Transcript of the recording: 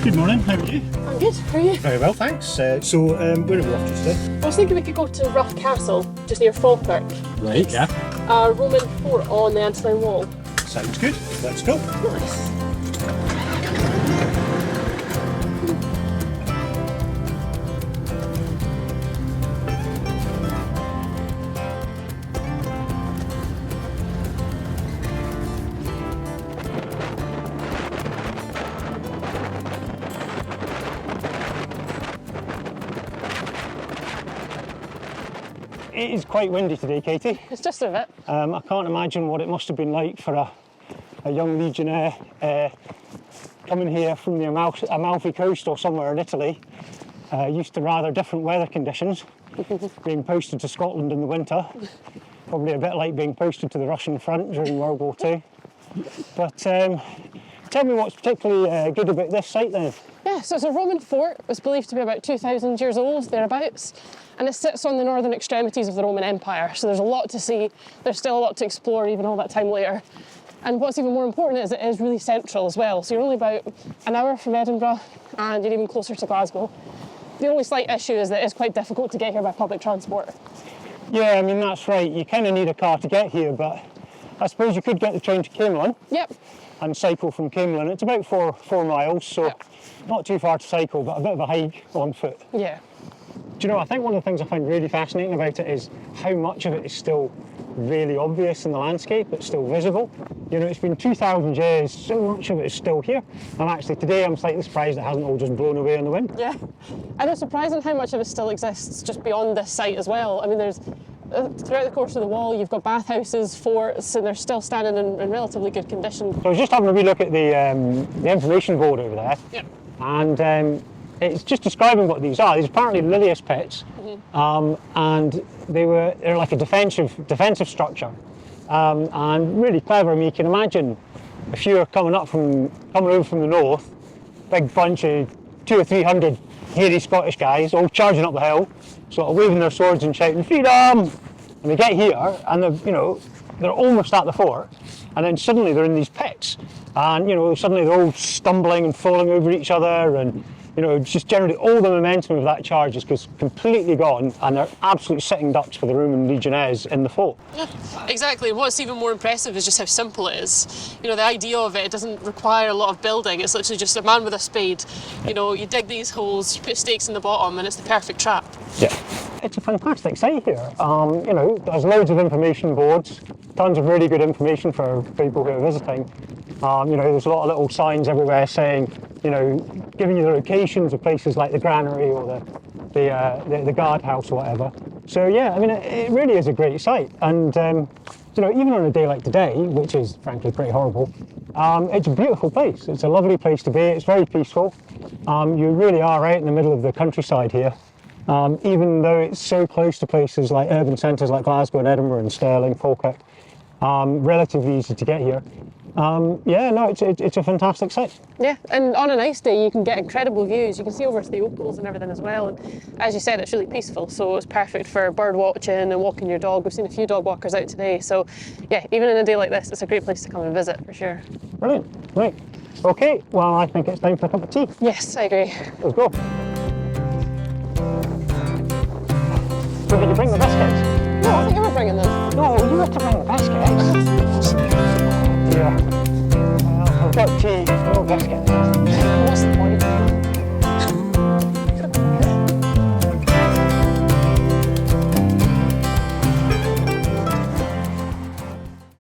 Good morning, how are you? I'm good, how are you? Very well, thanks. Where are we off to today? I was thinking we could go to Rough Castle, just near Falkirk. Right, yeah. A Roman fort on the Antonine Wall. Sounds good. Let's go. Nice. It is quite windy today, Katie. It's just a bit. I can't imagine what it must have been like for a young legionnaire coming here from the Amalfi Coast or somewhere in Italy, used to rather different weather conditions, being posted to Scotland in the winter. Probably a bit like being posted to the Russian front during World War II. But tell me what's particularly good about this site then. Yeah, so it's a Roman fort. It's believed to be about 2,000 years old, thereabouts. And it sits on the northern extremities of the Roman Empire. So there's a lot to see. There's still a lot to explore even all that time later. And what's even more important is it is really central as well. So you're only about an hour from Edinburgh and you're even closer to Glasgow. The only slight issue is that it's quite difficult to get here by public transport. Yeah, I mean, that's right. You kind of need a car to get here, but I suppose you could get the train to Camelon. Yep. And cycle from Camelon. It's about four miles, so yep. Not too far to cycle, but a bit of a hike on foot. Yeah. Do you know, I think one of the things I find really fascinating about it is how much of it is still really obvious in the landscape. It's still visible. You know, it's been 2,000 years, so much of it is still here. And actually today I'm slightly surprised it hasn't all just blown away in the wind. Yeah. And it's surprising how much of it still exists just beyond this site as well. I mean, there's throughout the course of the wall, you've got bathhouses, forts, and they're still standing in relatively good condition. So I was just having a wee look at the information board over there. Yep. And it's just describing what these are. These are apparently Lilius pits, and they're like a defensive structure, and really clever. I mean, you can imagine if you're coming over from the north, big bunch of 200 or 300 hairy Scottish guys all charging up the hill, sort of waving their swords and shouting freedom, and they get here and they're almost at the fort, and then suddenly they're in these pits, and suddenly they're all stumbling and falling over each other, and just generally all the momentum of that charge is completely gone, and they're absolute sitting ducks for the Roman legionnaires in the fort. Yeah, exactly. What's even more impressive is just how simple it is. The idea of it doesn't require a lot of building. It's literally just a man with a spade. You dig these holes, you put stakes in the bottom, and it's the perfect trap. Yeah. It's a fantastic site here. There's loads of information boards, tons of really good information for people who are visiting. There's a lot of little signs everywhere saying, giving you the locations of places like the granary or the guardhouse or whatever. So yeah, I mean, it really is a great site. And even on a day like today, which is frankly pretty horrible, it's a beautiful place. It's a lovely place to be. It's very peaceful. You really are right in the middle of the countryside here. Even though it's so close to places like urban centres like Glasgow and Edinburgh and Stirling, Falkirk, relatively easy to get here. It's a fantastic site. Yeah, and on a nice day you can get incredible views. You can see over to the Opals and everything as well. And as you said, it's really peaceful, so it's perfect for bird watching and walking your dog. We've seen a few dog walkers out today, so yeah, even in a day like this, it's a great place to come and visit for sure. Brilliant. Right. Okay, well, I think it's time for a cup of tea. Yes, I agree. Let's go. So did you bring the biscuits? No, I think you were bringing them. No, you have to bring the biscuits. Yeah. Well, I've got tea, no biscuits.